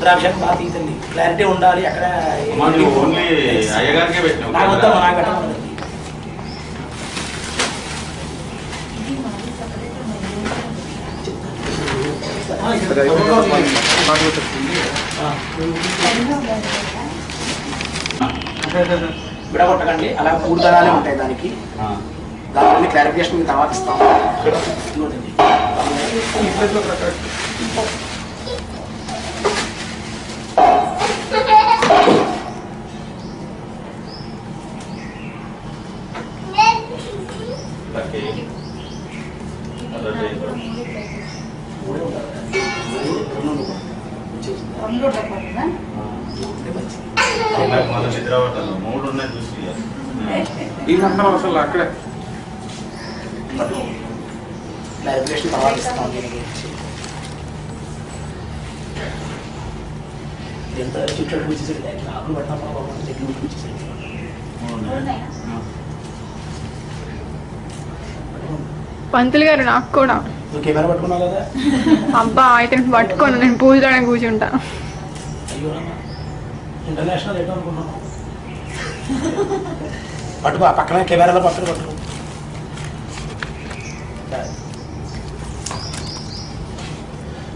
రుద్రాభిషేకం బాగా తీతండి, క్లారిటీ ఉండాలి. అక్కడ అయ్యగారికే పెట్టినావు నాకు వద్దామా, నాకు పెట్టమని విడగొట్టకండి. అలా పూర్తగానే ఉంటాయి దానికి. దాని క్లారిఫికేషన్ తర్వాత ఇస్తాం. నిద్ర పట్టాలి 3 ఉన్నాయి చూసి అసలు అక్కడే క్లారిఫికేషన్ తర్వాత ఇస్తాం. ఎంత చుట్టూ కూర్చేసరికి ఆకులు పట్టినప్పుడు దగ్గర కూర్చేసరికి పంతులు గారు నాకు కూడా కెమెరా పట్టుకున్నావు కదా. అబ్బా అయితే పట్టుకోను, నేను పూజలోనే కూర్చుంటా. అయ్యో ఇంటర్నేషనల్ ఏంటో అనుకున్నాను. పట్టుకో, ఆ పక్కన కెమెరాలో పట్టుకో.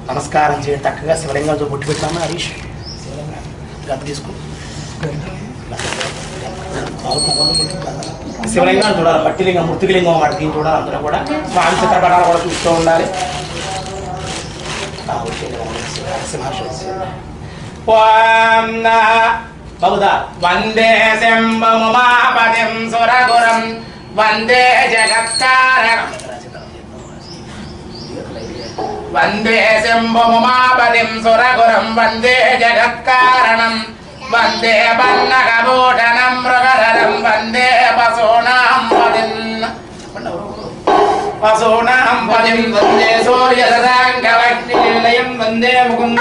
నమస్కారం చేయండి. చక్కగా శివలింగాలతో బొట్టు పెట్టామా హరీష్? శివలింగా గత తీసుకో. శివలింగాలు చూడాలి, పట్టిలింగం, మృతిలింగం వాటికి చూడాలి. అందరూ కూడా స్వామి చిత్రపటాలు కూడా చూస్తూ ఉండాలి. బహుదా వందే శంభముమాపతిం సురగురం వందే జగత్కారణం వందే శంభుమాపతిం సురగురం వందే జగత్కారణం వందే పన్నగభూషణం మృగధరం వందే పశూనాం పదిం వందే సూర్యసాంగవగ్నిలయం వందే ముకుంద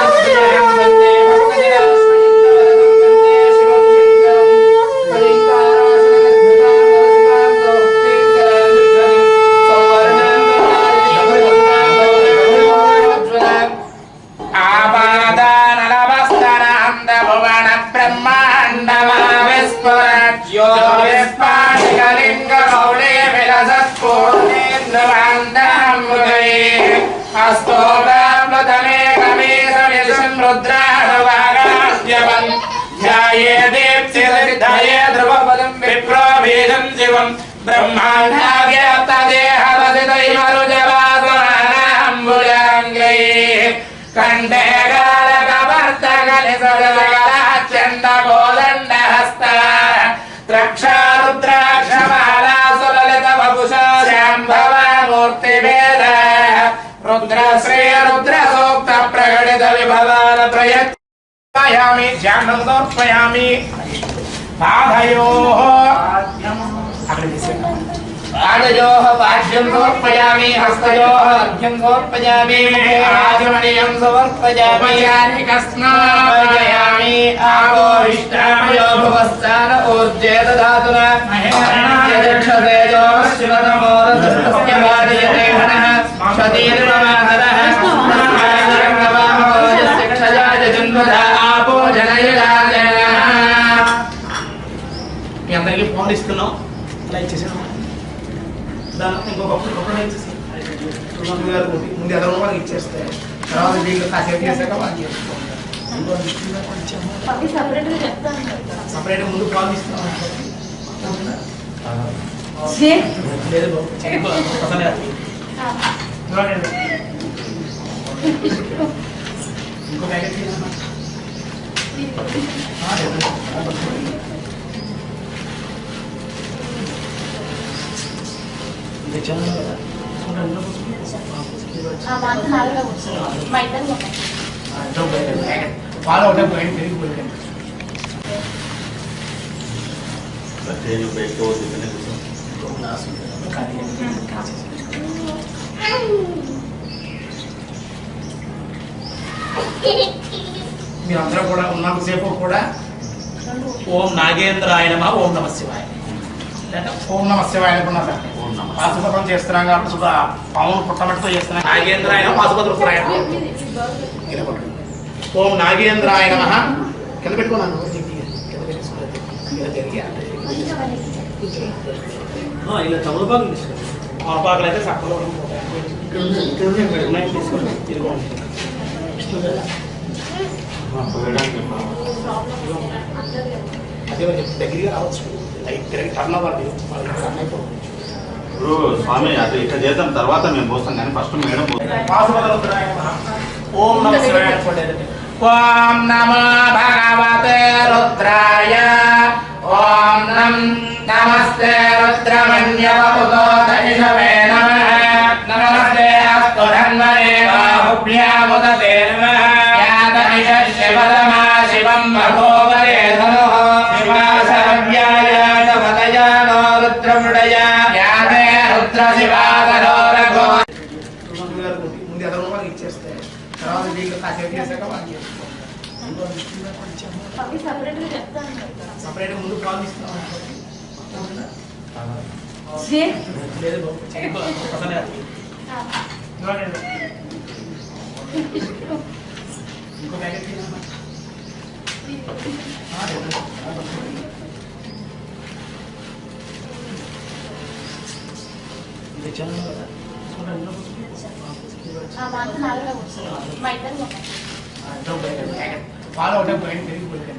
ప్రయత్నయామి ధ్యానం సమర్పయామి పాదయోః పాదయోః పాద్యం సమర్పయామి హస్తయోః అర్ఘ్యం సమర్పయామి ఆచమనీయం సమర్పయామి కస్నాపయామి ఆవోహిష్టామయో భవస్థాన ఊర్జే దదాతున యదక్షతేజో శివతమోరధస్య వాదయతే హనః క్షతీర్మహరః మీ అందరికీ ఫోన్ ఇస్తున్నాం. అలా ఇచ్చేసాను. దాని ఇంకొకప్పుడు ఇచ్చేసి ముందు ఎదరో వాళ్ళకి ఇచ్చేస్తే తర్వాత వీళ్ళు కాసేపు చేశాక వాళ్ళు చేసుకోండి. సపరేట్గా ముందు ఫోన్ ఇస్తున్నాం. లేదు ఇంకో ప్యాకెట్ వాళ్ళు ఒకటే బయట పెరిగిపోయింది. మీరందరూ కూడా ఉన్నంతసేపు కూడా ఓం నాగేంద్రాయ నమః, ఓం నమః శివాయ, ఓం నమః శివాయ అనుకున్నా సార్. పాశుపతం చేస్తున్నాం కాబట్టి పామును పుట్టమట్టుతో చేస్తున్నాం. నాగేంద్రాయ పాశుపత రుద్రాయ ఓం నాగేంద్రాయ నమః. కింద పెట్టుకున్నాను ఇలా తమలపాకు తీసుకుంటాం. తమలపాకులు అయితే సక్కలో అదే దగ్గరగా రావచ్చు. లైట్ తిరిగి టర్న్ అవ్వాలి. ఇప్పుడు స్వామి అది ఇట్లా చేద్దాం, తర్వాత మేము పోస్తాం కానీ ఫస్ట్ మేడం పాశుపతరుద్రాయ నమః. ఓం నమః శివాయ అనుకోండి. ఓం నమో భగవతే రుద్రాయ. ఓం నమస్తే రుద్రమన్యవపుతో దైషవే నమః. నమస్తే అస్తు ధన్వనే బాహుభ్యాముదతే నమః. యాదైష శివతమా శివం మహోవరే ధనుః. శివాసరవ్యాయ నవదయానో రుద్రమృడయ. యాదే రుద్ర శివాదరోరగో. ముందు ఎదరు రూపాయలు ఇచ్చేస్తే తర్వాత వీళ్ళు కాసేపు చేశాక వాళ్ళు సపరేట్గా ముందు కాల్ ఇస్తున్నాం. లేదు బాబు, ఒకసారి ఇంకో ప్యాకెట్ వాళ్ళు ఒకటే పోయింది పెరిగిపోయింది.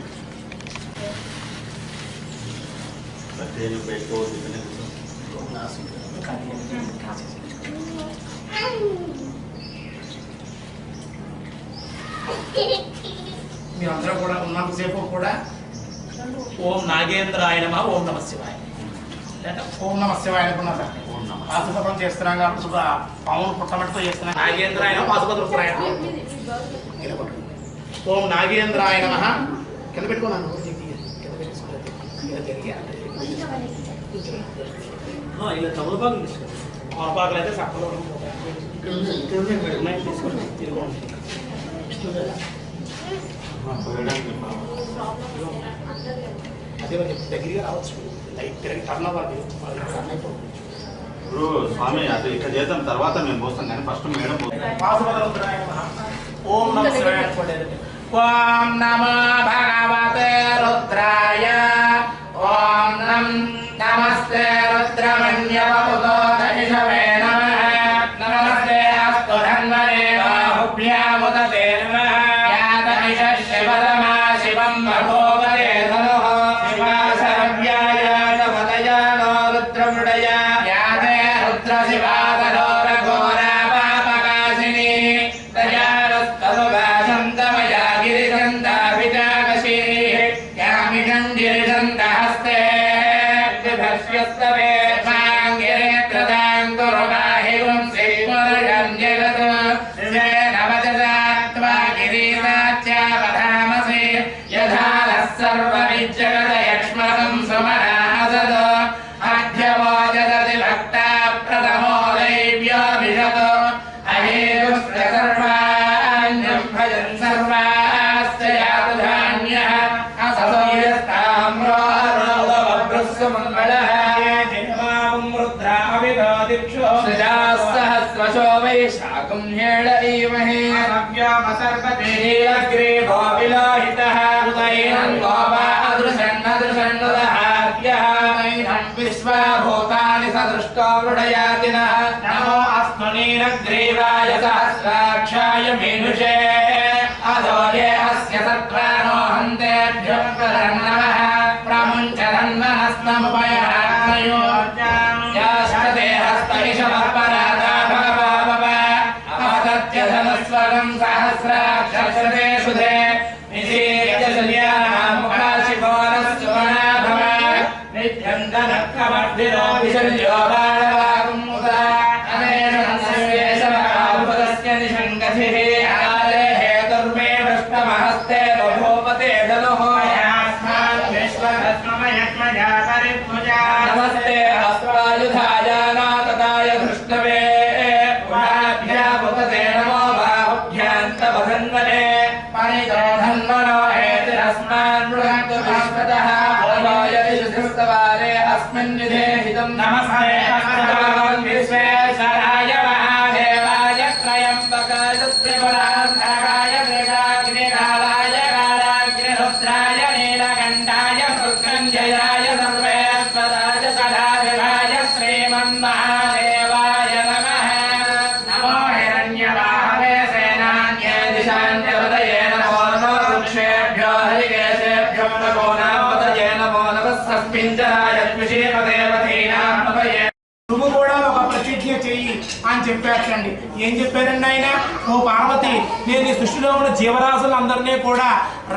మీరందరూ కూడా ఉన్నంతసేపు కూడా ఓం నాగేంద్రాయ నమః, ఓం నమః శివాయ లేదా ఓం నమః శివాయ అనుకున్నారు. పాశుపతం చేస్తున్నాం కాబట్టి పామును పుట్టమట్టుతో చేస్తున్నాం. నాగేంద్రాయ పాశుపత రుద్రాయ. ఓం నాగేంద్రాయ నమః. కింద పెట్టుకున్నాను ఇలా తమలపాకు తీసుకుంటాం. తమలపాకులు అయితే సక్కలో అదే దగ్గరగా రావచ్చు. లైట్ తిరిగి టర్న్ అవ్వాలి. ఇప్పుడు స్వామి అది ఇట్లా చేద్దాం, తర్వాత మేము పోస్తాం కానీ ఫస్ట్ మేడం పాశుపతరుద్రాయ నమః. ఓం నమః శివాయ అనుకోండి. ఓం నమో భగవతే రుద్రాయ. ఓం నమస్తే రుద్రమన్యవపుతో దైషవే నమః. నమస్తే అస్తు ధన్వనే బాహుభ్యాముదతే నమః. యాదైష శివతమా శివం మహోవరే ధనుః. శివాసరవ్యాయ నవదయానో రుద్రమృడయ. యాదే రుద్ర శివాదరోరఘోరా పాపకాశిని. దయానస్తనుభాషంతమయా గిరిజంతాభిజాకశీ. యామిషంగిరిజంతహస్తే విభస్యస్తవే మాంగిరేత్రదాంగురుగాహిగుం శ్రీమురజం జగత్. శ్రీవేనవజదాత్వా గిరీశాచ్యావధామసి. యథానః సర్వవిజ్జగదయక్ష్మకం సుమనాసద్. అధ్యవోజదతి భక్తా ప్రథమో దైవ్యోభిషత్. అహేతుస్య సర్వాణ్యం భజన్ సర్వాస్య యాతు ధాన్యః. అసోయస్తామ్రో అరోగవభృస్సు మంగళః. సహస్రశో వైశాఖం హేళ ఈమహే. నీలగ్రీవో విలోహితః. ఉదయనం గోపా అదృశన్నదృశన్నుదహార్యః. విశ్వభూతాని సదృష్టో మృడయాతినః. నమో అస్తు నీలగ్రీవాయ సహస్రాక్షాయ మీనుషే. అధోయే అస్య సత్రానో హంతేభ్యో నమః. ప్రముంచరన్మనస్నముపయాత్మయో యాష్టతే హస్తైషవపరాదాభవ. ఆదత్యధనస్వరం సహస్రాక్షరే సుధే. నిశీర్యశల్యాముఖాశివోరస్సుమనాభవ. నిత్యంతనక్కమర్ధిరో విశల్యో బాణవాగుం ముదా. అనేష నిషంగధిః. ఆలే హేతుర్మే పృష్టమహస్తే బభూపతే ధనుః. నమస్తే హస్వాయుధాయానాతదాయ ధృష్ణవే. ఉభాభ్యాముపతే నమో బాహుభ్యాంతవధన్వనే. పణితో ధన్వనో హేతిరస్మాన్ మృగంతు విశ్వతః. ఓయోయశుధృస్తవారే అస్మిన్ నిధేహితం. నమస్తే అస్మదాన్ విశ్వేశ్వరాయ మహాదేవాయ త్రయంబకాయ త్రిపురాంతకాయ మృగాగ్నికాయ ధనంజయాయ సర్వేశ్వరాయ సదాశివాయ శ్రీమన్మహాదేవాయ నమః. నమో హిరణ్యవాహవే సేనాన్యే దిశాన్యహృదయే నమో నమో వృక్షేభ్యో హరికేశేభ్యో నమో నామపతయే నమో నమః సస్మింజరాయ ద్విషేపదేవతీనాం నమయే. నువ్వు కూడా ఒక ప్రతిజ్ఞ చెయ్యి అని చెప్పారండి. ఏం చెప్పారండి ఆయన? ఓ పార్వతి, నేను ఈ సృష్టిలో ఉన్న జీవరాశులందరినీ కూడా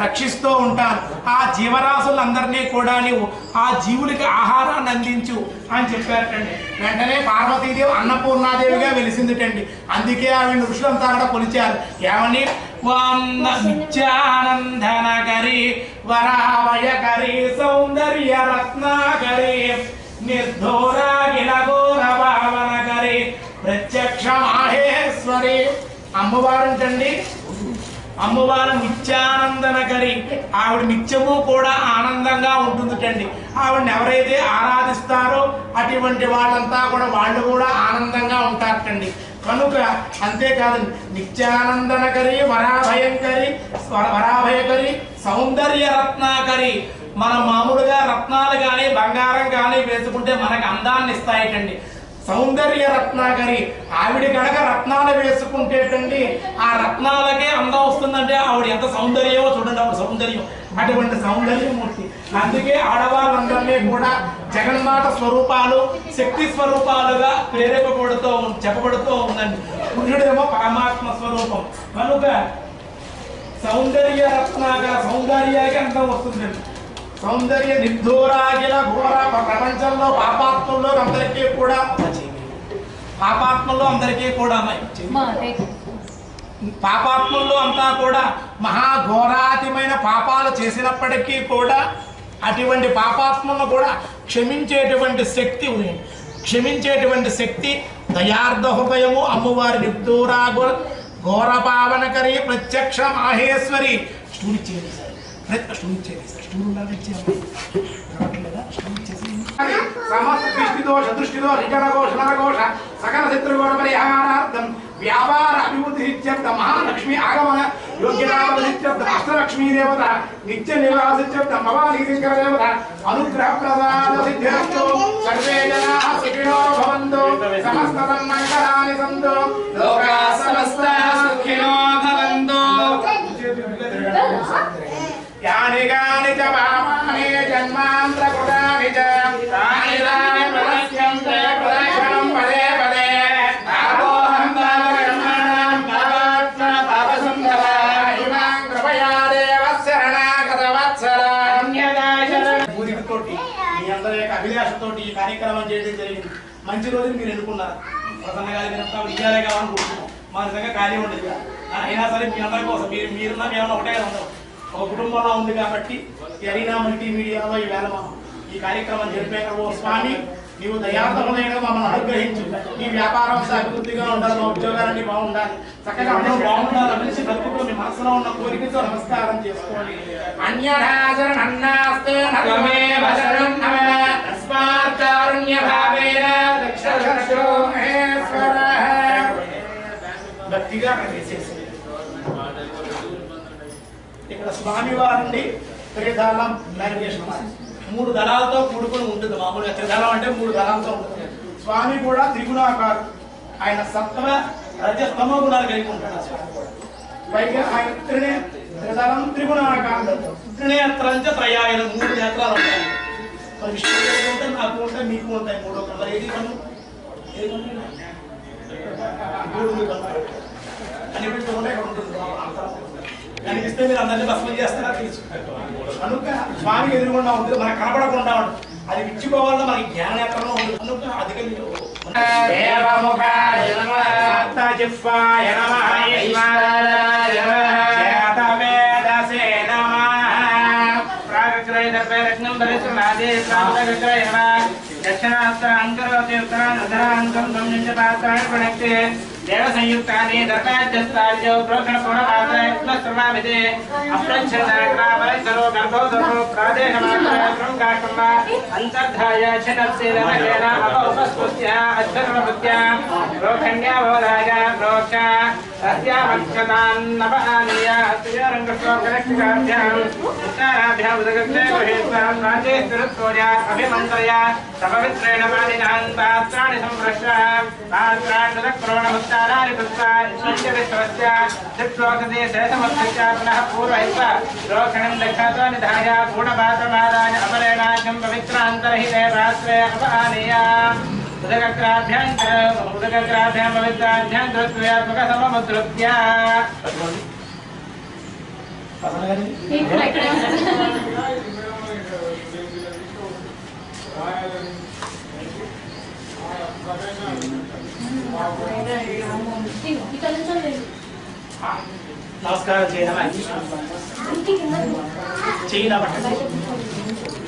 రక్షిస్తూ ఉంటాను. ఆ జీవరాశులందరినీ కూడా నీవు ఆ జీవులకి ఆహారాన్ని అందించు అని చెప్పారటండి. వెంటనే పార్వతీదేవి అన్నపూర్ణాదేవిగా వెలిసిందిటండి. అందుకే ఆవిడ ఋషులంతా కూడా కొలిచారు. ఏమని? నిత్యానందనకరి వరావయకరి సౌందర్య రత్నాకరి నిర్ధోరాగిల ఘోర భావనకరి ప్రత్యక్ష మాహేశ్వరి. అమ్మవారంటండి, అమ్మవారు నిత్యానందనకరి. ఆవిడ నిత్యము కూడా ఆనందంగా ఉంటుందిటండి. ఆవిడని ఎవరైతే ఆరాధిస్తారో అటువంటి వాళ్ళంతా కూడా వాళ్ళు కూడా ఆనందంగా ఉంటారటండి. కనుక అంతేకాదండి, నిత్యానందనకరి వరాభయకరి సౌందర్య రత్నాకరి. మనం మామూలుగా రత్నాలు కానీ బంగారం కానీ వేసుకుంటే మనకు అందాన్ని ఇస్తాయిటండి. సౌందర్య రత్నాకరి ఆవిడ కనుక రత్నాలు వేసుకుంటేటండి ఆ రత్నాలకే అందం వస్తుందంటే ఆవిడ ఎంత సౌందర్యమో చూడండి. ఆవిడ సౌందర్యం అటువంటి సౌందర్యమూర్తి. అందుకే ఆడవాళ్ళందరినీ కూడా జగన్మాత స్వరూపాలు, శక్తి స్వరూపాలుగా చెప్పబడుతూ ఉందండి. పురుషుడేమో పరమాత్మ స్వరూపం. కనుక సౌందర్య రత్నాకర సౌందర్యానికి అందం వస్తుందండి. సౌందర్య నిర్ధూరాగిల ఘోర ప్రపంచంలో పాపాత్మల్లో అందరికీ కూడా పాపాత్మల్లో అంతా కూడా మహాఘోరాతిమైన పాపాలు చేసినప్పటికీ కూడా అటువంటి పాపాత్మలను కూడా క్షమించేటువంటి శక్తి ఉంది. క్షమించేటువంటి శక్తి దయార్ధ హృదయము అమ్మవారి నిర్ధూరా ఘోర పావనకరి ప్రత్యక్ష మాహేశ్వరి. స్టూడి చేయండి సార్, స్టూడి చేయండి సార్, స్టూడు సమస్త దృష్టిదోష రిజనఘోష నరఘోష సకల శత్రుఘోష పరిహారార్థం వ్యాపార అభివృద్ధి సిద్ధ్యర్థ మహాలక్ష్మి ఆగమన యోగ్యనామ సిద్ధ్యర్థ అష్టలక్ష్మీ దేవత నిత్య నివాస సిద్ధ్యర్థ భవానీ శంకర దేవత అనుగ్రహ ప్రసాద సిద్ధ్యర్థో సర్వే జనాః సుఖినో భవంతు సమస్త సన్మంగళాని సంతు లోకాః సమస్తాః సుఖినో భవంతు. యాని గాని చ పాపాని జన్మాంతరకృతాని చ తాని తాని ప్రదక్ష్యంతే ప్రదక్షిణం పదే పదే పాపోహం పాపకర్మాణం పాపాత్మ పాపసంభవ ఇమాం కృపయా దేవ శరణాగత వత్సల. పూరికతోటి మీ అందరి యొక్క అభిలాషతోటి ఈ కార్యక్రమం చేయడం జరిగింది. మంచి రోజులు మీరు ఎన్నుకున్నారు. ప్రసన్న గారి ఇయ్యాలే కావాలనుకుంటున్నాం. మా నిజంగా కార్యం ఉండదు. అయినా సరే మీ అందరి కోసం మీరున్నా మేమన్నా ఒకటే ఉండవు. ఒక కుటుంబంలో ఉంది కాబట్టి ఈ అరీనా మల్టీమీడియాలో ఈవేళ మనం ఈ కార్యక్రమం జరిపాక ఓ స్వామి నీవు దయార్థములైన మమ్మల్ని అనుగ్రహించు. నీ వ్యాపారం అభివృద్ధిగా ఉండాలి, మా ఉద్యోగాలన్నీ బాగుండాలి, చక్కగా అందరూ బాగుండాలి అనేసి భక్తులు మీ మనసులో ఉన్న కోరికతో నమస్కారం చేసుకోండి. భక్తిగా చేసేసి ఇక్కడ స్వామి వారండి త్రిదళం నావిగేషన్ 3 దళాలతో కూడుకుని ఉంటుంది. మామూలుగా త్రిదళం అంటే 3 దళాలతో ఉంటుంది. స్వామి కూడా త్రిగుణాకారు. ఆయన సత్వ రజస్తమో గుణాలు కలిగి ఉంటాడు. స్వామి కూడా పైగా ఆయన త్రిదళం త్రిగుణాకారు. త్రినేత్రంచ త్రయాయన 3 నేత్రాలు ఉంటాయి. మరి విష్ణువు ఉంటాయి, నాకు ఉంటాయి, మీకు ఉంటాయి. 3 మరి ఏది కను అనిపించుకుంటే ఇక్కడ ఉంటుంది. కనిపిస్తే మీరు అందరినీ భస్మం చేస్తారా తెలుసు. కనుక స్వామి ఎదురుగుండా ఉంటుంది, మనకు కనపడకుండా ఉంటుంది. అది విచ్చుకోవాలన్నా మనకి జ్ఞాననేత్రంలో ఉంటుంది. కనుక అధిక దక్షిణాస్త్రాంకరోతి ఉత్తరాంతరాంకం సంయుజ్య పాత్రాన్ని ప్రణక్తి देव संयुक्तानि दर्पाद्यस्तार्यो प्रोक्षणपूर्णमात्रयत्नस्रमामिति अप्रच्छन्नाग्रामरसरो गर्भोदरो प्रादेशमात्रयत्रुङ्गाकुम्भ अन्तर्धाय छनत्सेदनकेन अपउपस्पुत्य अद्धर्मपुत्य प्रोखण्ड्यावोदाय प्रोक्ष तस्यावक्षतान्नपानीय तुयरङ्गश्लोकलक्षिकाभ्याम् उत्तराभ्याम् उदगक्षे गृहीत्वाम् राजे स्थिरुत्तोय अभिमन्त्रय सपवित्रेण पाणिनान् पात्राणि संवृष्ट पात्राण्डुदक्रोणमुत्ताराणि कृत्वा ईश्वरस्य दिक्लोकते शेषमुत्सृज्य पुनः पूर्वैव प्रोक्षणं दक्षतो निधाय पूर्णपात्रमादाय अपरेणाख्यं पवित्रान्तरहिते पात्रे अपआनीय उदकग्राभ्यां पवित्राभ्यां धृत्वयात्मकसममुद्रुत्य నమస్కారం చేయడమా చేయన పట్టండి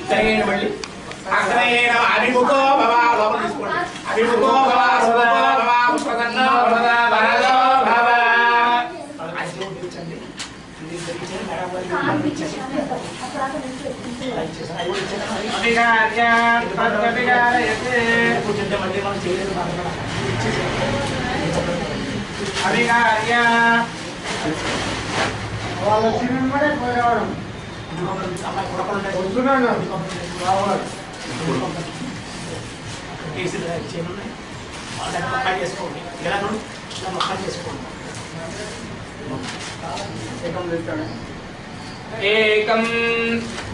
తిరగేయండి మళ్ళీ అగ్రయేణ అభిముఖో భవ లోపల తీసుకోండి అభిముఖో భవ సుభో భవ పుష్పకన్నో భవ వరదో భవ అది చూపించండి ఇది అభిగార్యాన్ పద్మవిగారయతే కూర్చుంటే మళ్ళీ మనం చేయలేదు అభిగార్య వాళ్ళ సినిమా పోయేవాడు చేసుకోండి ఇలా మొక్కలు చేసుకోండి ఏకం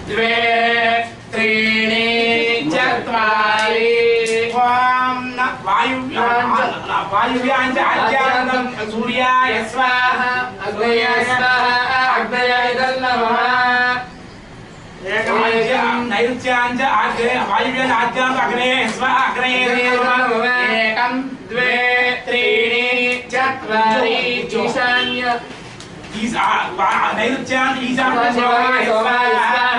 ద్వే త్రీణి చత్వారి वायुव्यांच आज्ञानंदं सूर्याय स्वाहा अग्नयाय स्वाहा अग्नयाय नमः नैऋत्यांच वायुव्यान् आज्ञानंदं अग्नये स्वाहा अग्नये नमः एकं द्वे त्रीणि चत्वारि ईशान्य नैऋत्यान् ईशान्य स्वाहा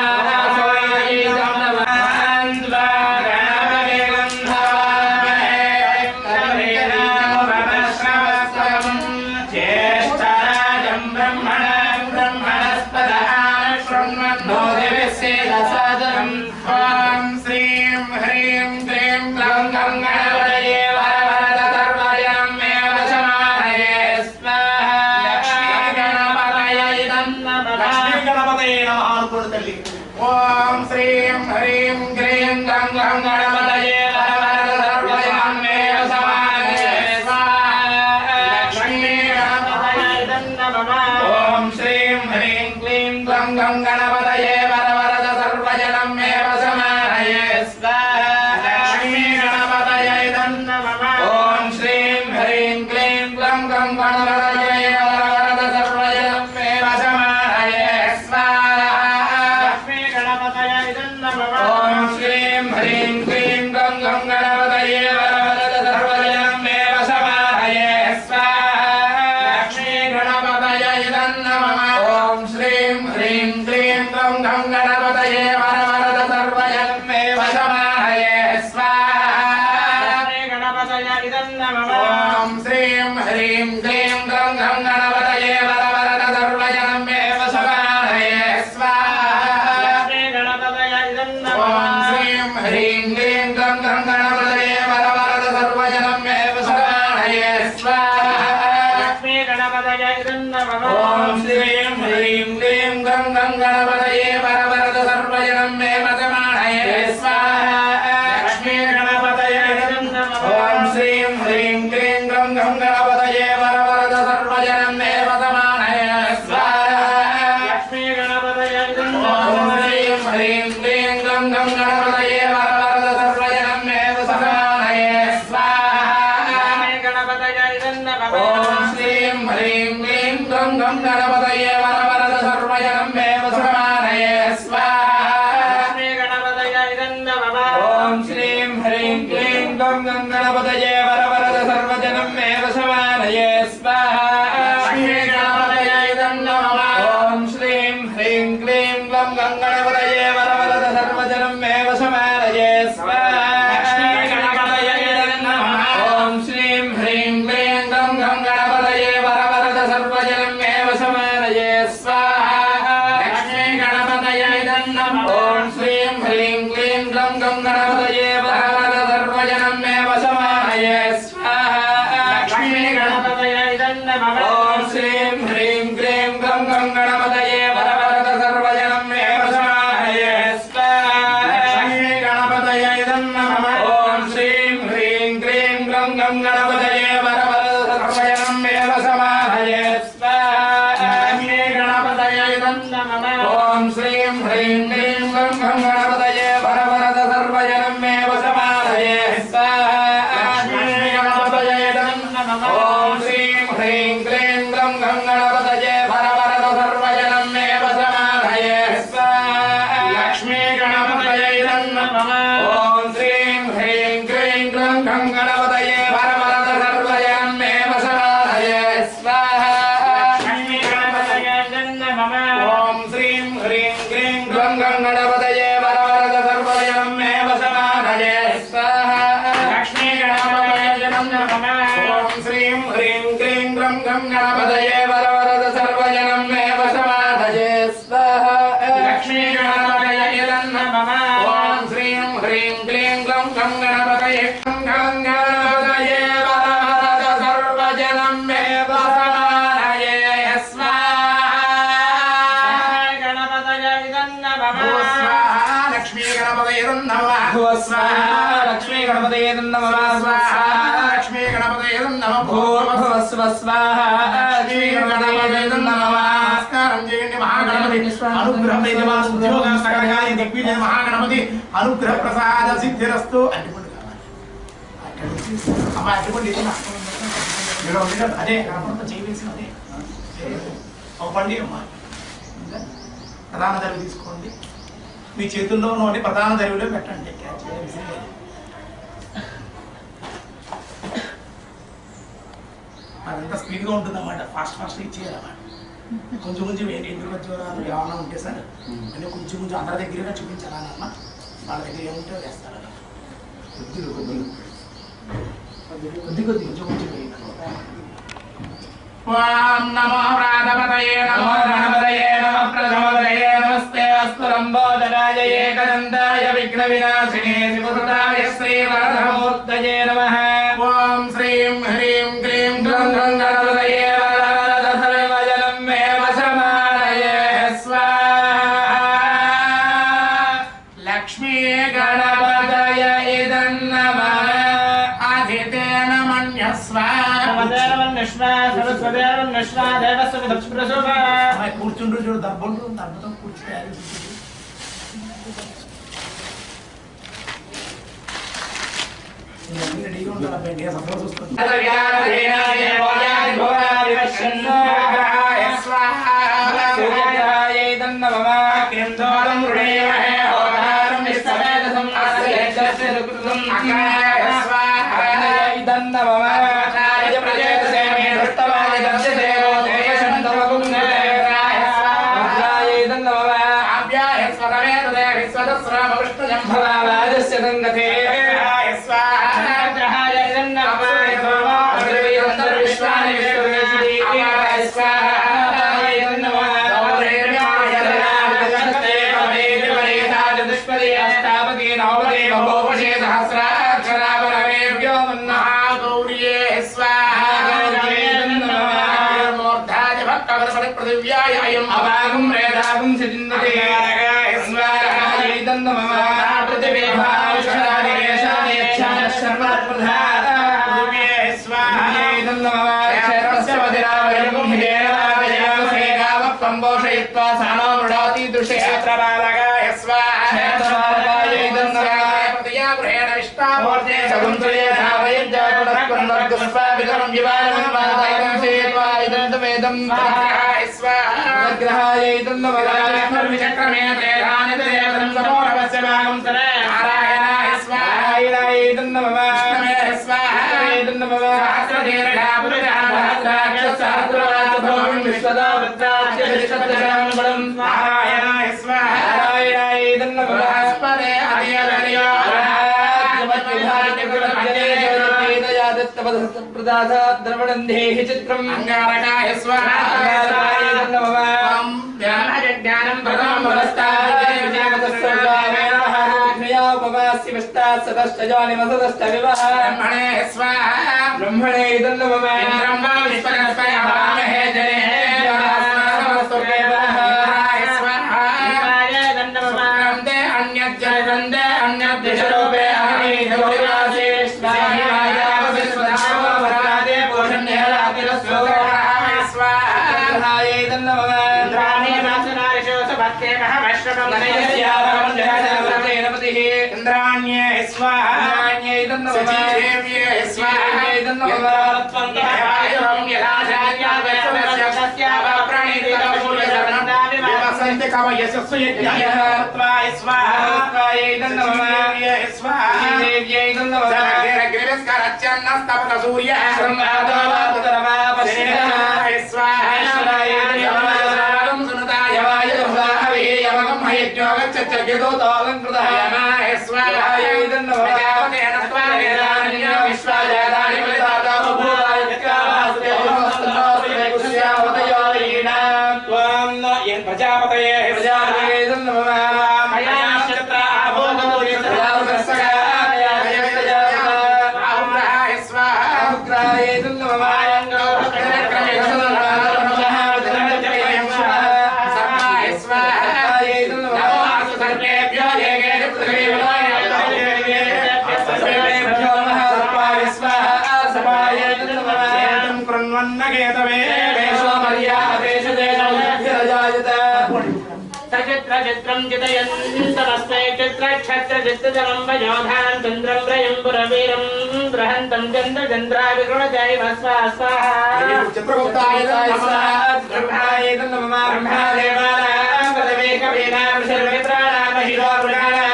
ओम श्रीं ह्रीं क्लीं गं गं गणपतये सर्वजनमे समानये स्वाहा लक्ष्मी गणपतये नमः ओम श्रीं ह्रीं क्लीं गं गं गणपतये वरवरद सर्वजनमे समानये स्वाहा लक्ष्मी गणपतये नमः ओम श्रीं ह्रीं क्लीं गं गं गणपतये वरवरद सर्वजनमे समानये स्वाहा ओम श्रीं ह्रीं क्लीं गं गं गणपतये वरवरद सर्वजनमे समानये स्वाहा लक्ष्मी गणपतये नमः ओम श्रीं ह्रीं क्लीं गं गं गणपतये वरवरद सर्वजनमे समानये स्वाहा लक्ष्मी गणपतये नमः ओम श्रीं ह्रीं क्लीं गं गं गणपतये वरवरद सर्वजनमे समानये स्वाहा ओम श्रीं ह्रीं क्लीं गं गं गणपतये वरवरद सर्वजनमे समानये स्वाहा लक्ष्मी गणपतये नमः ओम श्रीं ह्रीं क्लीं गं गं गणपतये वरवरद सर्वजनमे समानये स्वाहा लक्ष्मी गणपतये नमः ओम श्रीं ह्रीं क्लीं गं गं गणपतये वरवरद सर्वजनमे समानये स्वाहा लक्ष्मी गणपतये नमः ओम श्रीं ह्रीं क्लीं गं गं गणपतये वरवरद सर्वजनमे समानये स्वाहा गणपतये नमः ओम श्रीं ह्रीं क्लीं गं गं गणपतये वरवरद सर्वजनमे समानये स्वाहा गणपतये नमः ओम श्रीं ह्रीं क्लीं गं गं गणपतये वरवरद सर्वजनमे समानये स्वाहा गणपतये नमः ओम श्रीं ह्रीं क्लीं गं गं गणपतये वरवरद सर्वजनमे समानये स्वाहा गणपतये नमः ओम श्रीं ह्रीं क्लीं गं गं क्लीं ग्लं गं गणपतये वरवरद सर्वजनं मे वशमानये स्वाहा लक्ष्मी गणपतये नमः ॐ श्रीं ह्रीं क्लीं ग्लं गं गणपतये वरवरद सर्वजनं मे वशमानये स्वाहा लक्ष्मी गणपतये नमः ॐ श्रीं ह्रीं क्लीं ग्लं गं गणपतये वरवरद सर्वजनं मे वशमानये स्वाहा लक्ष्मी गणपतये नमः ॐ श्रीं ह्रीं क्लीं ग्लं गं गणपतये वरवरद सर्वजनं मे वशमानये स्वाहा लक्ष्मी गणपतये नमः ॐ श्रीं ह्रीं क्लीं ग्लं गं गणपतये वरवरद सर्वजनं मे वशमानये स्वाहा लक्ष्मी गणपतये नमः ॐ श्रीं ह्रीं क्लीं ग्लं गं गणपतये वरवरद सर्वजनं मे वशमानये स्वाहा लक्ष्मी गणपतये नमः ॐ श्रीं ह्रीं क्लीं ग्लं गं गणपतये वरवरद सर्वजनं मे वशमानये स्वाहा लक्ष्मी गणपतये नमः ॐ श्रीं ह्रीं क्लीं ग्लं गं गणपतये वरवरद सर्वजनं मे वशमानये स्वाहा लक्ष्मी गणपतये नमः ॐ श्रीं ह्रीं क्लीं ग्लं गं गणपतये वरवरद सर्वजनं मे वशमानये स्वाहा गणपतये नमः स्वाहा लक्ष्मी गणपतये नमः स्वाहा लक्ष्मी गणपतये नमः स्वाहा लक्ष्मी गणपतये नमः भूर्भुवस्व स्वाहा लक्ष्मी गणपतये नमः नमस्कारं చేయండి మహాగణపతి అనుగ్రహం దేవా ఉద్యోగ సకలగాని దిగ్విజయ మహాగణపతి అనుగ్రహ ప్రసాద సిద్ధిరస్తు అడ్డుపడి కావాలి అమ్మ అడ్డుపడి మీరు అదే గణపతి చేయవలసిన అదే అవ్వండి అమ్మ ప్రధాన దర్వి తీసుకోండి మీ చేతుల్లో ఉన్నటువంటి ప్రధాన దర్విలో పెట్టండి అదంతా స్పీడ్గా ఉంటుంది అన్నమాట ఫాస్ట్ ఇచ్చేయాలన్నమాట కొంచెం కొంచెం ఏంటి ఎందుకు వచ్చేవారు ఏమన్నా ఉంటే సార్ అంటే కొంచెం కొంచెం అందరి దగ్గరగా చూపించాలన్నమ్మ వాళ్ళ దగ్గర ఏముంటే వేస్తారు కొద్ది కొంచెం కొంచెం ఓం నమో రాధపతయే నమో గణపతయే నమః ప్రథమపతయే నమస్తే అస్తు లంబోదరాయ ఏకదంతాయ విఘ్న వినాశినే శివసుతాయ శ్రీవరదమూర్తయే నమః ఓం శ్రీం హ్రీం క్లీం గ్లం గం గణపతయే వరవరద సర్వజనం మే వశమానయే స్వాహా లక్ష్మీ గణపతయే నమః ఆదితేన మన్యస్వ కూర్చుండ్రు చూడు దర్భండు దర్భతో కూర్చుంటారు రెడీగా ఉంటారు సంతోషం చూస్తుంది అభాగం రేదాగం సిద్ధిందతే స్వాహాయైదన్న మమ ప్రతివేభాషాదేశాదేచ్ఛాన సర్వప్రధానే స్వాహాయైదన్న మమ క్షేత్రస్యవదిరావయం హిరేవావయావసేగావ పంబోషయిత్వా సానో మృడాతి దుషేత్రబాలగాయ స్వాహాయైదన్న మమ ప్రతియాగృహేణ ఇష్టామూర్తే సగుంతులే ధావయజ్జాపడస్పన్నర్గస్వాభిగమం వివానం వాదాయం సేత్వా ఇదంతమేదం గ్రహాయైదన్న మమ త్రేధాని త్రేధం సమోరవస్య భాగం సరే నారాయణాయ స్వాహాయైదన్న మమ స్వాహాయైదన్న మమ సహస్రదీర్ఘాపురుషాభద్రాక్ష సహస్రవాసభోగం విశ్వదా వృత్తాక్ష విశ్వదశానుబలం నారాయణాయ స్వాహాయైదన్న మమ స్పదే అదియదరియో ద్రవణందేహి చిత్రం అంగారకాయ స్వాహాయైదన్న మమ జ్ఞానం ప్రథమం వరస్తాయ ममास्य विष्टात् सदष्टजानिमसदष्ट विवः ब्रह्मणे स्वाहा ब्रह्मणे इदं नमः इंद्रं वा विश्वकर्मणे हवामहे जनेभ्यः स्वाहा सुक्रन्ते अन्यज्जगन्ते अन्यद्दिशरूपे अहमीधौरिवासे स्वाहा वरादे पोषण्यरातिरस्वराः स्वाहा इदं नमः इंद्राणि वासनारिषो सभक्ते महवश्रमं नयस्यावमञ्जहदवतेनपतिः इंद्राण्ये स्वाहा इन्द्राण्ये इदं नमः सचीदेव्ये स्वाहा इदं नमः वसन्ति कवयशस्व यज्ञाय स्वाहा इदं नमः स्वाहा देव्यै इदं नमः गिरिस्करच्चन्नस्तपत सूर्यः प्रजापतये प्रजापतये इदं नमः चित्रं चितयन्तमस्मै चित्रक्षत्रचित्तजलं वयोधानं चन्द्रं प्रयं पुरवीरं बृहन्तं चन्द्रचन्द्राविगुणजैव स्वाहा चित्रगुप्ताय नमः ब्रह्माय नमः ब्रह्मदेवानां पदमेकवीनां सर्वमित्राणां महिषो मृगाणां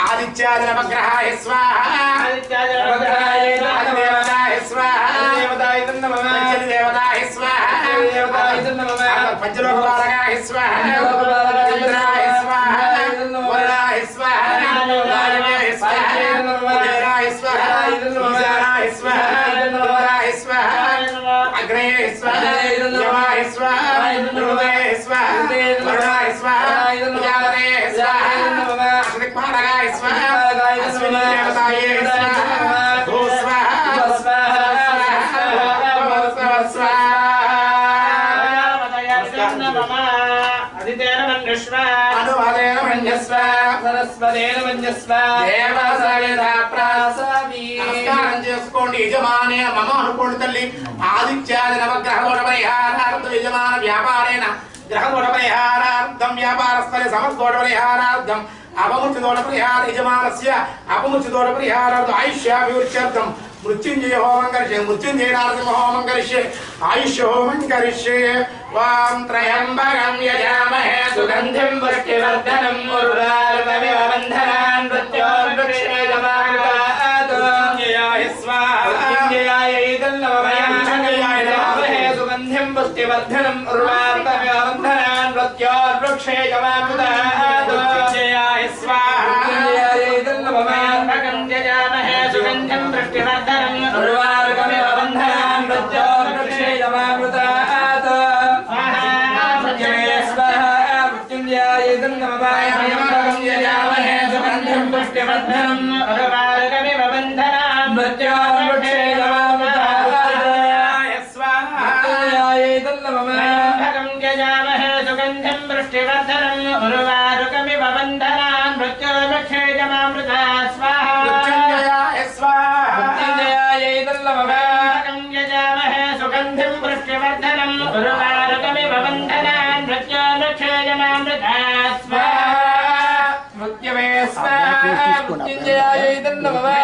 आदित्याय नवग्रहाय स्वाहा नवग्रहाय देवताय स्वाहा देवताय नमः देवताय स्वाहा देवताय नमः पंचलोकपालकाय स्वाहा इंद्राय स्वाहा वरुणाय स्वाहा वायुवे स्वाहा कुबेराय स्वाहा ईशानाय स्वाहा नमराय स्वाहा अग्नये स्वाहा यमाय स्वाहा ध्रुवे स्वाहा वरुणाय स्वाहा प्रजापतये स्वाहा अग्निपालकाय स्वाहा अश्विनी देवताय स्वाहा भू स्वाहा अनुवादेन मन्यस्व सरस्वतेन मन्यस्व దేవసవిధా ప్రాసామి నమస్కారం చేసుకోండి యజమానే మమ అనుకోండి తల్లి ఆదిత్యాది నవగ్రహదోష పరిహారార్థం యజమాన వ్యాపారేణ గ్రహదోష పరిహారార్థం వ్యాపారస్థలే సమస్తోష పరిహారార్థం అపమృత్యు దోష పరిహార యజమానస్య అపమృత్యు దోష పరిహారార్థం ఆయుష్యాభివృద్ధ్యర్థం మృత్యుంజయ హోమం కరిష్యే మృత్యుంజయ నారసింహ హోమం కరిష్యే ఆయుష్య హోమం కరిష్యే వాం త్రయంబకం యజామహే సుగంధిం పుష్టివర్ధనం ఉర్వారుకమివ బంధనాన్ మృత్యోర్వృక్షేయమాయ స్వాహా మృత్యుంజయాయ ఇదం నమః సుగంధిం పుష్టివర్ధనం ఉర్వారుకమివ బంధనాన్ మృత్యోర్వృక్షేయమాయ స్వాహా మృత్యుంజయాయ ఇదం నమః सुगन्धं वृष्टिवर्धनं उर्वारुकमिव बन्धनान् मृत्योर्वृक्षेयमामृतात् मृत्युंजये स्वाहा मृत्युंजयाय इदं नमः सुगन्धं पुष्टिवर्धनं उर्वारुकमिव बन्धनान् मृत्योर्वृक्षेयमामृतात् मृत्युंजयाय इदं नमः यजामहे सुगन्धं वृष्टिवर्धनं उर्वारुकमिव बन्धनान् मृत्योर्वृक्षेयमामृतात् स्वाहा मृत्युंजयाय इदं नमः यजामहे सुगन्धिं वृष्टिवर्धनं उर्वारुकमिव बन्धनान् मृत्योर्वृक्षेयमामृतात् स्वाहा मृत्युवे स्वाहा मृत्युंजयाय इदं नमः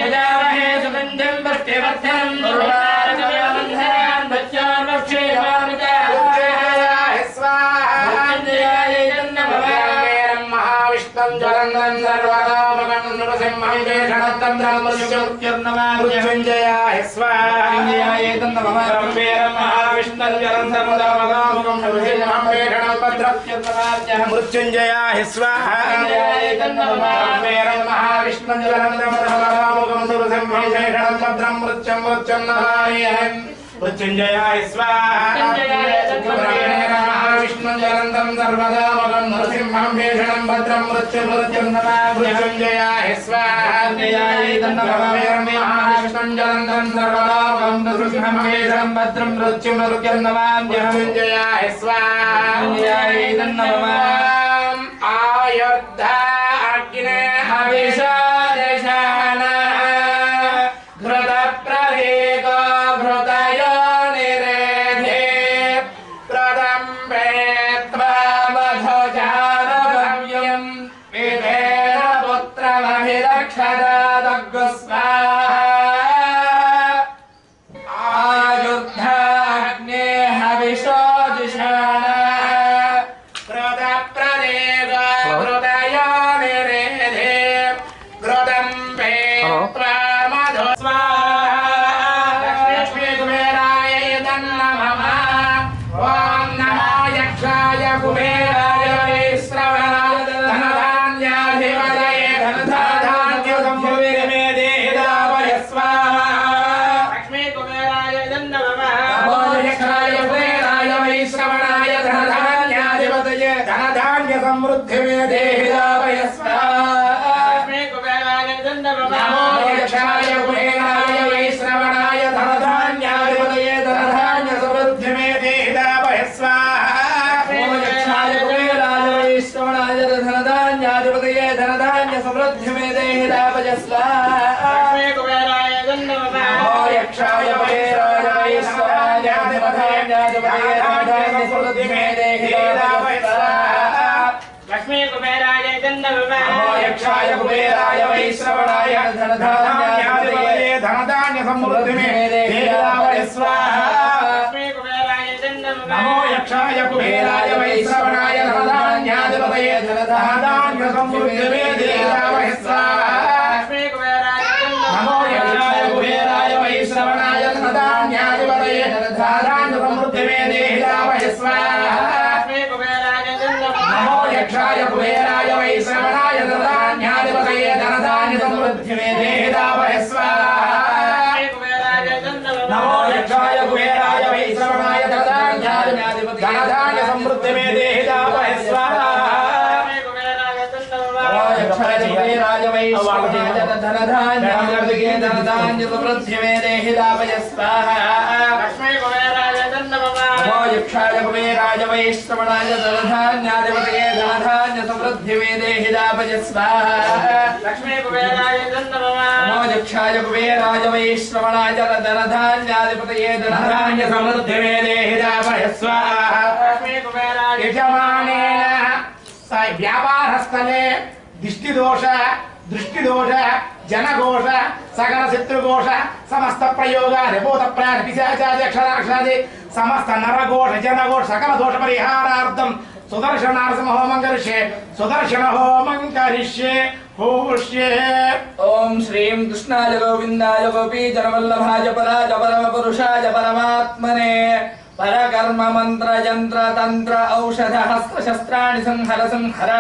यजामहे सुगन्धिं वृष्टिवर्धनं उर्वारुकमिव बन्धनान् मृत्योर्वृक्षेयमामृतात् मृत्युंजयाय इदं नमः महाविष्णं ज्वलन्तं सर्वतोमुखं नृसिंहं देशणत्तन्त्रं मृत्युर्नमामि मृत्युञ्जयाय स्वाहा मृत्युंजयाय इदं नमः ब्रह्मेण महाविष्णं మృత్యుంజయాయ స్వాహ మృత్యుంజయాయ స్వాహ విష్ణు జలంతం సర్వదా మగం నరసింహం భీషణం భద్రం మృత్యుంజయాయ స్వాహ విష్ణు జలంతం సర్వదా మగం నరసింహం భీషణం భద్రం మృత్యుంజయాయ స్వాహ ఆయుర్ధ అగ్నే హవిష దేశాన ఘృత ప్రవేగ ఘృతయ నిరేధే ప్రదంబేత్వమధోజానభవ్యం విధేన పుత్రమభిరక్షదాదగ్స్వాహ ఆయుర్ధ అగ్నే హవిష దిశాన ఘృత ప్రవేగ ఘృతయ నిరేధే ప్రదంబేత్వమధో లక్ష్మీ కుబేరాయ నమః ఓం నమో యక్షాయ కుబేరాయ వైశ్రవణాయ ధనధాన్యాధిపతయే ధనధాన్య సంభవిరమే దేహిదావయ స్వాహ లక్ష్మీ కుబేరాయ నమః నమో యక్షాయ కుబేరాయ వైశ్రవణాయ ధనధాన్యాధిపతయే ధనధాన్య సమృద్ధిమే దేహిదావయ స్వాహ లక్ష్మీ కుబేరాయ నమో యక్షాయ కుబేరాయ వైశ్రవణాయ ధనధాన్యాధిపతయే ధనధాన్య సమృద్ధిమే దేహిదావయ స్వాహ నమో యక్షాయ కుబేరాయ వైశ్రవణాయ ధనధాన్యాధిపతయే ధనధాన్య సమృద్ధిమే దేహిదావయ స్వాహ లక్ష్మీ కుబేరాయ నమో యక్షాయ కుబేరాయ వైశ్రవణాయ ధనధాన్యాధిపతయే ధనధాన్య సమృద్ధిమే దేహిదావయ స్వాహ లక్ష్మీ కుబేరాయ నమో యక్షాయ కుబేరాయ వైశ్రవణాయ ధనధాన్యాధిపతయే ధనధాన్య సమృద్ధిమే దేహిదావయ స్వాహ లక్ష్మీ కుబేరాయ నమో యక్షాయ కుబేరాయ వైశ్రవణాయ ధనధాన్యాధిపతయే ధనధాన్య సమృద్ధిమే దేహిదావయ స్వాహ లక్ష్మీ కుబేరాయ నమో యక్షాయ కుబేరాయ వైశ్రవణాయ ధనధాన్యాధిపతయే ధనధాన్య సమృద్ధిమే దేహిదావయ స్వాహ లక్ష్మీ కుబేరాయ నమో యక్షాయ కుబేరాయ వైశ్రవణాయ ధనధాన్యాధిపతయే ధనధాన్య సమృద్ధిమే దేహిదావయ స్వాహ నమో యక్షాయ కుబేరాయ వైశ్రవణాయ ధనధాన్య సమృద్ధిమే దేహిదావయ స్వాహ నమో యక్షాయ కుబేరాయ వైశ్రవణాయ ధనధాన్య సమృద్ధిమే దేహిదావయ స్వాహ లక్ష్మీ కుబేరాయ నమో యక్షాయ కుబేరాయ వైశ్రవణాయ ధనధాన్యాధిపతయే ధనధాన్య సమృద్ధిమే దేహిదావయ స్వాహ లక్ష్మీ కుబేరాయ నమో యక్షాయ కుబేరాయ వైశ్రవణాయ ధనధాన్యాధిపతయే ధనధాన్య సమృద్ధిమే దేహిదావయ స్వాహ లక్ష్మీ కుబేరాయ యజమానేన వ్యాపారస్థలే దిష్టిదోష దృష్టిదోష జనఘోష సకల శత్రుఘోష సమస్త ప్రయోగ రిపోత ప్రాణ పిశాచాది అక్షరాక్షరాది సమస్త నరఘోష జనఘోష సకల దోష పరిహారార్థం సుదర్శనార్సమ హోమం కరిష్యే సుదర్శన హోమం కరిష్యే హోష్యే ఓం శ్రీం కృష్ణాయ గోవిందాయ గోపీ జనవల్లభాయ పరాజ పరమ పురుషాయ పరమాత్మనే పరకర్మ మంత్ర యంత్ర తంత్ర ఔషధ హస్త శస్త్రాణి సంహర సంహర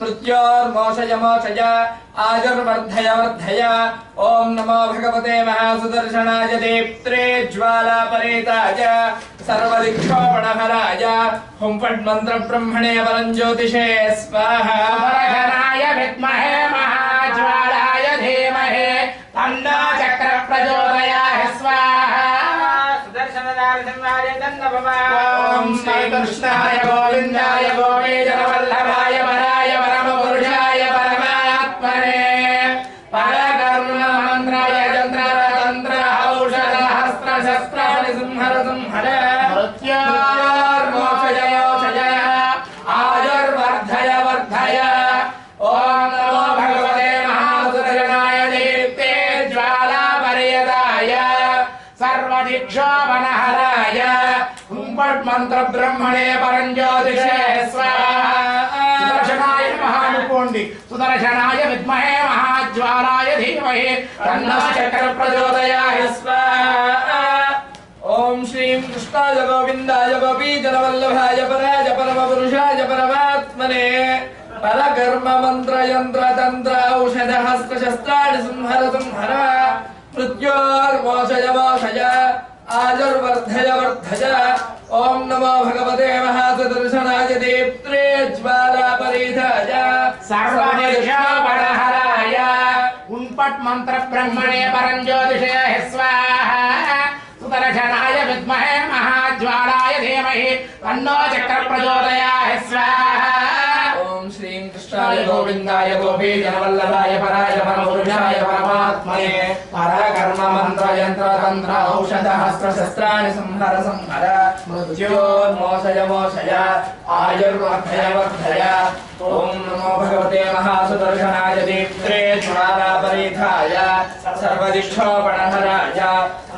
మృత్యోర్మోషయ మోషయ ఆయుర్వర్ధయ వర్ధయ ఓం నమో భగవతే మహాసుదర్శనాయ దీప్త్రే జ్వాలాపరేతాయ సర్వదిక్షోపణహరాయ హుం ఫట్ మంత్ర బ్రహ్మణే పరం జ్యోతిషే స్వాహా సుదర్శనాయ విద్మహే మహాజ్వాలాయ ధీమహి తన్నో చక్ర ప్రచోదయాత్ స్వాహా సుదర్శనదారసింహాయ నమః ఓం శ్రీ కృష్ణాయ గోవిందాయ గోపీ జనవల్లభాయ వరాయ పరమ పురుషాయ పరమాత్మనే పరకర్మ మంత్రాయ యంత్ర తంత్ర ఔషధ హస్త శస్త్రాణి సంహర సంహర మృత్యోర్మోక్షయ మోక్షయ ఆయుర్వర్ధయ వర్ధయ ఓం నమో భగవతే మహాసుదర్శనాయ దీప్తే జ్వాలాపర్యదాయ సర్వదిక్షోపణహరాయ హుంఫట్ మంత్ర బ్రహ్మణే పరం జ్యోతిషే స్వాహా సుదర్శనాయ నమః అనుకోండి సుదర్శనాయ విద్మహే మహాజ్వాలాయ ధీమహి తన్నో చక్ర ప్రచోదయాత్ స్వాహా ఓం శ్రీం कृष्णाय गोविन्दाय गोपीजनवल्लभाय पराय परमपुरुषाय परमात्मने परकर्म मंत्र यंत्र तंत्र औषध हस्त शस्त्राणि संहर संहर मृत्योर्मोषय मोषय आयुर्वर्धय वर्धय। ओम नमो भगवते महासुदर्शनाय दीप्त्रे ज्वालापरिधाय सर्वदेशोपहराय उन्पट मंत्र ब्रह्मणे परं ज्योतिषे स्वाहा सुदर्शनाय विद्महे महाज्वालाय धीमहि तन्नो चक्र प्रचोदयात् स्वाहा। ओम श्री कृष्णाय गोविंदाय गोपीजनवल्लभाय पराय परमपुरुषाय परमात्मने परकर्म मंत्र यंत्र तंत्र औषध हस्त शस्त्राणि संहर संहर मृत्योर्मोषय मोषय आयुर्वर्धय वर्धय। ओम नमो भगवते महासुदर्शनाय दीप्त्रे ज्वालापरिधाय सर्वदिक्षोपणहराय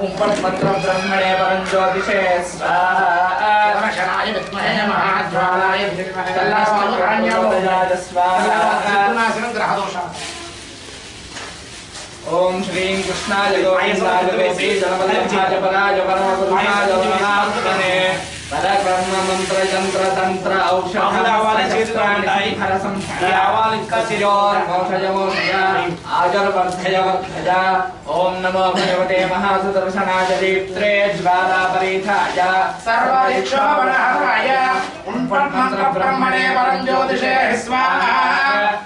उम्पट् मंत्र ब्रह्मणे परं ज्योतिषे स्वाहा सुदर्शनाय विद्महे महाज्वालाय धीमहि ओम श्री कृष्णाय गोविंदाय गोपीजनवल्लभाय पराय परमपुरुषाय परमात्मने परकर्म मंत्र यंत्र तंत्र औषध हर संहर आयुर्वर्धय वर्धय। ओम नमो भगवते महासुदर्शनाय दीप्त्रे ज्वालापरिधाय सर्वदिक्षोपहराय उन्पट मंत्र ब्रह्मणे परं ज्योतिषे स्वाहा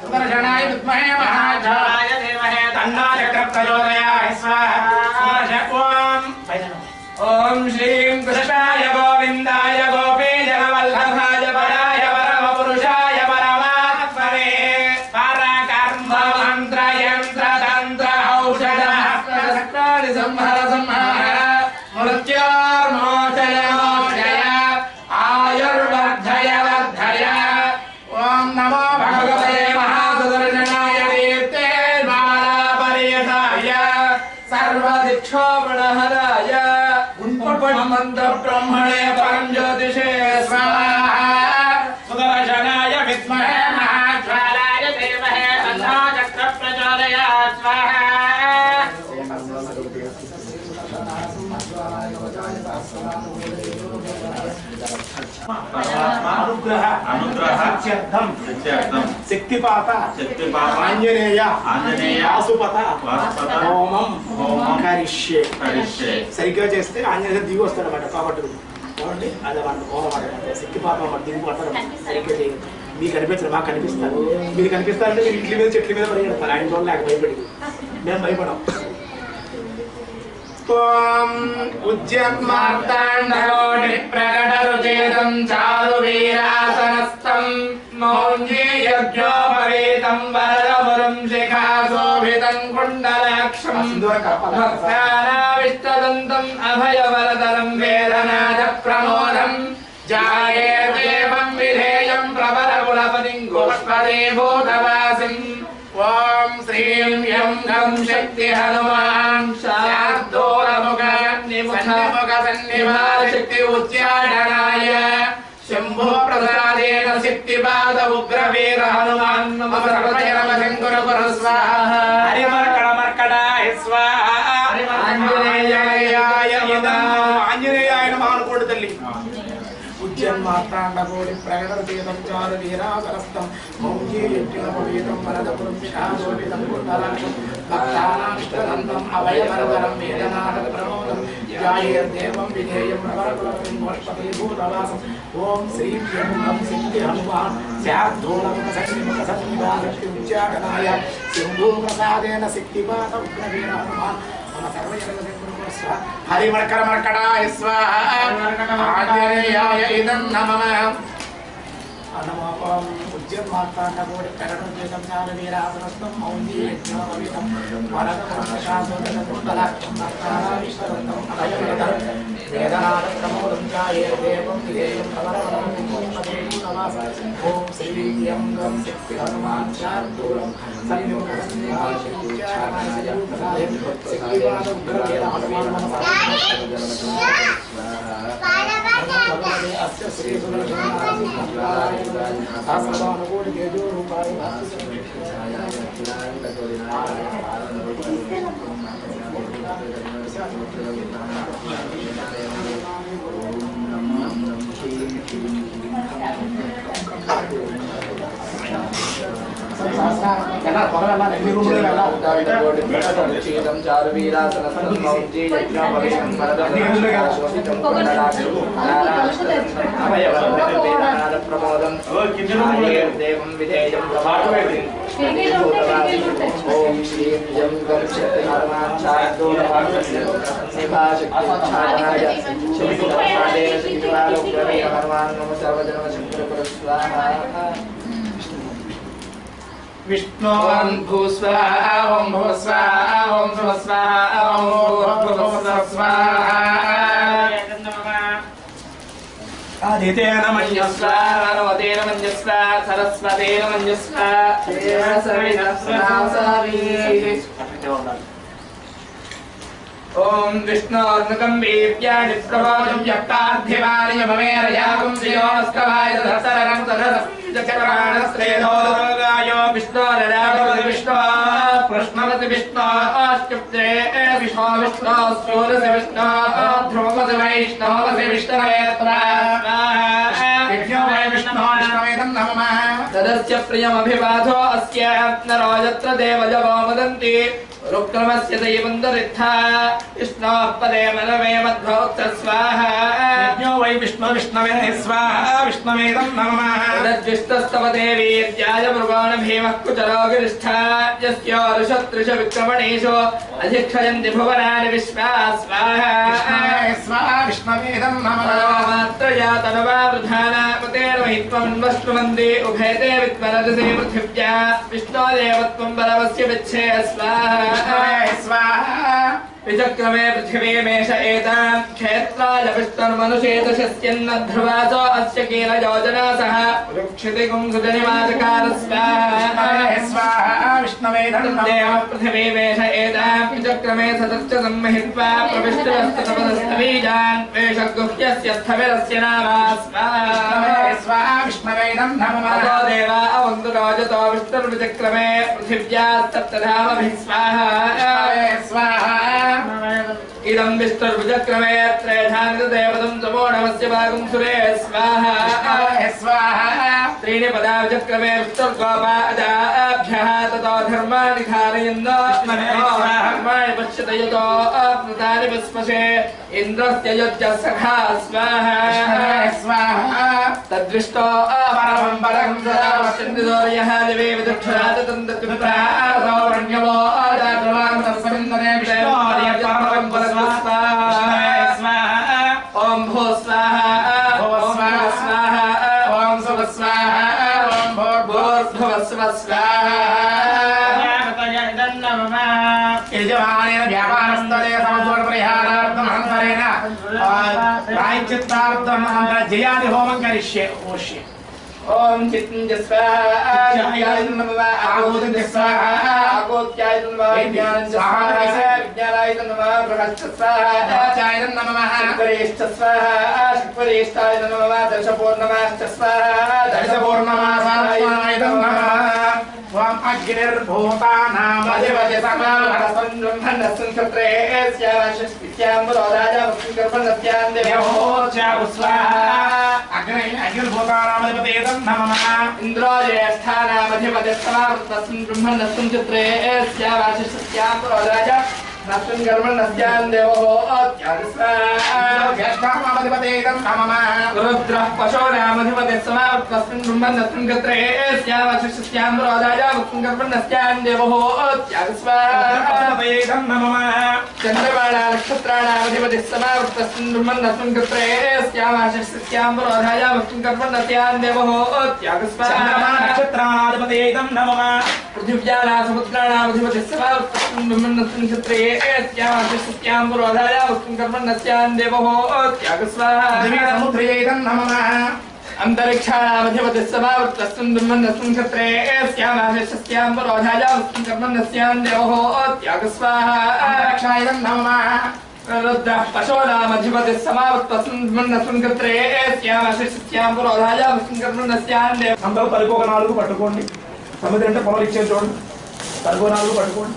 सुदर्शनाय विद्महे महाज्वालाय धीमहि तन्नो चक्र प्रचोदयात् स्वाहा। ओम श्री कृष्णाय गोविंदाय गोपीजनवल्लभाय पराय परमपुरुषाय परमात्मने परकर्म मंत्र यंत्र तंत्र औषध हस्त शस्त्राणि संहर संहर मृत्योर्मोषय मोषय आयुर्वर्धय वर्धय। ओम नमो भगवते महासुदर्शनाय दीप्ते ज्वालापरिधाय सर्वदिक्षोपणहराय मंत्र ब्रह्मणे परं ज्योतिषे स्वाहा सुदर्शनाय विद्महे महाज्वालाय धीमहि तन्नो चक्र प्रचोदयात् स्वाहा। अनुग्रह सिद्ध्यर्थं शक्तिपात आंजनेय वासुपत होमं करिष्ये సరిగ్గా చేస్తే ఆంజనేయ దిగి వస్తాడు అన్నమాట కాబట్టి కాబట్టి అది మన హోమం అన్నమాట శక్తిపాతం అన్నమాట దిగి పడతారు సరిగ్గా చేయండి మీకు కనిపించరు మాకు కనిపిస్తారు మీరు కనిపిస్తారంటే మీరు ఇంటి మీద చెట్ల మీద పరిగెడతారు ఆయన వల్ల లేక భయపడి మేము భయపడం उज्जन्मार्ताण्डकोटि प्रकटरुचेदं चारुवीरासनस्थं मौञ्जीयज्ञोपवीतं वरदमुरुं शिखाशोभितं कुण्डलाक्षं भक्तानाविष्टदन्तम् अभयवरदनं वेदनादप्रमोदं जाये देवं विधेयं प्रबलकुलपतिं गोष्पदीभूतवासिम्। ओम श्रीं यं गं शक्ति हनुमान शार्दूलमुख सन्निमुख शक्ति उच्चाटनाय शंभो प्रसादेन शक्तिपाद उग्रवीर हनुमान मम सर्वजनम शंकर गुरु स्वाहा हरिमर्कड़ाय स्वाहा आंजनेयाय आंजनेयाय नमः अनुकोंडु तल्ली उज्जन्मार्ताण्डकोटि प्रकटरुचेदं चारुवीरासनस्थं मौञ्जीयज्ञोपवीतं वरदपुरुं शिखाशोभितं कुण्डलाक्षं भक्तानामिष्टदन्तम् अभयवरदनं वेदनादप्रमोदं ध्यायेदेवं विधेयं प्रबलकुलपतिं गोष्पदीभूतवासम्। ॐ श्रीं यं गं शक्ति हनुमान् स्याद्दोलमुखसन्निमुखसन्निभाशक्ति उच्चाटनाय सिंहूप्रसादेन शक्तिपात उग्रवीर हनुमान् मम सर्वजनम हरिमर्कड़ मर्कड़ाय स्वाहा आंजनेयाय इदं नमः। नमो उज्जन्मार्ताण्डकोटि प्रकटरुचेदं चारुवीरासनस्थं मौञ्जीयज्ञोपवीतं वरदपुरुं शिखाशोभितं कुण्डलाक्षं भक्तानामिष्टदन्तम् अभयवरदं वेदनादप्रमोदं ध्यायेदेवं विधेयं प्रबलकुलपतिं गोष्पदीभूतवासम्। ॐ श्रीं यं गं शक्ति हनुमान् शार्दूलं सन्निमुखसन्निभाशक्ति उच्चाटनाय सिंहूप्रसादेन शक्तिपाद उग्रवीर हनुमान् मम अस्य श्री सुदर्शनाय सहस्रबाणकोटि तेजो रूपाय ఎలా త్వరగా ఎన్ని రూములు వెళ్ళాలి ప్రమోదం దేవం విధేయం ఓం శ్రీ జం గంశక్తి విష్ణు ఓం భూస్వాహ ఓం భూస్వాహ ఓం భూస్వాహ ఓం భూస్వాహ ఆదితేన మన్యస్వ నమోదేన మన్యస్వ సరస్వతేన మన్యస్వ ఓం విష్ణోర్నుకంబీప్యాని ప్రబోధం యక్తార్థివాని యమమేరయాగం శ్రీయోస్కవాయ దశరరం తదస్కరాణస్త్రేధోగాయో విష్ణోరరాగవతి విష్ణో కృష్ణవతి విష్ణో అష్టుప్తే విష్ణో విష్ణో స్థూలసి విష్ణో ధ్రువవతి వైష్ణవతి విష్ణవే విష్ణు వై విష్ణు విష్ణవేదం నమః తదస్య ప్రియమభివాదో అస్య నరో యత్ర దేవజవో వదంతి రుక్రమస్య దైవందరిత్థా విష్ణోః పదే మనవే మధ్వోక్త స్వాహా విష్ణు వై విష్ణు విష్ణవే స్వాహ విష్ణవేదం నమః తద్విష్ణస్తవ దేవీ ధ్యాయ మృగాణ భీమః కుచలో గిరిష్ఠా యస్యో ఋషత్రిష విక్రమణేషు అధిక్షయంతి భువనాని విశ్వా స్వాహా స్వాహ విష్ణవేదం నమః మాత్రయా తనవా వృధానాపతేన మహిత్వమన్వశ్నువంది ఉభయతే విద్వరజసే పృథివ్యా విష్ణో దేవత్వం బలవస్య విచ్చే స్వాహా స్వాహ విచక్రమే పృథివీమేష ఏతాం క్షేత్రాయ విష్ణుర్మనుషేతశస్యన్న ధ్రువాసో అస్య కీల యోజనా సహ వృక్షితిగుం సుజనివాచకార స్వాహా స్వాహ విష్ణవేదం దేవ నమః పృథివీమేష ఏతాం విచక్రమే సదశ్చ సంహిత్వా ప్రవిష్టవస్తతపదస్తవీజాన్ వేషగుహ్యస్య స్థవిరస్య నామా స్వాహా స్వాహ విష్ణవేదం నమః అతో దేవా అవంతు రాజతో విష్ణుర్విచక్రమే పృథివ్యాస్తప్తధామభిः స్వాహా స్వాహ ఇదం విష్ణుర్విచక్రమే త్రేధానిత దేవతం సమో నమస్య భాగం సురే స్వాహా స్వాహ त्रीणि पदा विचक्रमे विष्णुर्गोपादाभ्यः ततो धर्माणि धारयन्नो धर्माणि पश्यत यतो अप्नुतानि विस्मशे इन्द्रस्य युज्यः सखा स्वाहा स्वाहा तद्विष्टो परमं परं सदा पश्यन्तिदोर्यः दिवे विदुक्षराततन्तत्विप्रासौरण्यवो आदातवान् तस्मिन्दने विष्णोर्यपरमं परं स्वाहा ॐ भो स्वाहा ॐ स्वाहा ॐ सुभ स्वाहा ॐ भूर्भुवः स्वाहा యజమానేన వ్యాపారస్థలే సమదూర పరిహారార్థం అనంతరేణ ప్రాయశ్చిత్తార్థం జయాది హోమం కరిష్యే ఓష్యే ఓం చిత్తం స్వాహా ఆగోతం స్వాహా ఆగోత్యాయ నమః విజ్ఞానం స్వాహా విజ్ఞానాయ నమః బృహస్పతి స్వాహా చాయ నమః శుక్రేష్ఠ స్వాహా శుక్రేష్ఠాయ నమః దశపూర్ణమాశ్చ స్వాహా దశపూర్ణమాసాయ నమః త్వం అగ్నిర్భూతానామధిపతి సమానసం బ్రహ్మణస్సం క్షత్రే స్యావశస్త్యాం బలోదాజా వక్ష్మకర్పణస్యాం దేవోచావు స్వాహా అగ్నిర్భూతానామధిపతి ఏదం నమః ఇంద్రో జ్యేష్ఠానామధిపతి సమావృతస్మిన్ బ్రహ్మణస్సం క్షత్రే స్యావశస్త్యాం బలోదాజా నస్మిన్ కర్మణస్యాం దేవోచావు స్వాహా జ్యేష్ఠానామధిపతి ఏదం నమః रुद्रः पशूनामधिपति समावृतस्मिन् ब्रह्मणस्मिन् गत्रे स्यावशस्त्यां रोदाजा वक्तुं कर्मण्यस्यां देवोऽत्याग स्वाहा ఏదం నమః चन्द्रबाणा नक्षत्राणामधिपति समावृतस्मिन् ब्रह्मणस्मिन् गत्रे स्यावशस्त्यां रोदाजा वक्तुं कर्मण्यस्यां देवोऽत्याग स्वाहा నక్షత్రాధిపతి ఏదం నమః पृथिव्याः समुद्राणामधिपति समावृतस्मिन् ब्रह्मणस्मिन् गत्रे स्यावशस्त्यां रोदाजा वक्तुं कर्मण्यस्यां देवोऽत्याग स्वाहा సముద్రయేదం నమః अंतरिक्षाणामधिपति समावृतस्मिन् ब्रह्मणस्मिन् क्षत्रे स्यामाशस्त्यां पुरोधाजा वक्तुं कर्मण्यस्यां देवोऽत्याग स्वाहा అంతరిక్షాయేదం నమః रुद्रः पशूनामधिपति समावृतस्मिन् ब्रह्मणस्मिन् క్షత్రే स्यामाशस्त्यां पुरोधाजा वक्तुं कर्मण्यस्यां देव అందరూ తలుపు 4 పట్టుకోండి సముద్రం అంటే పొలం ఇచ్చేది చూడండి తలుపు 4 పట్టుకోండి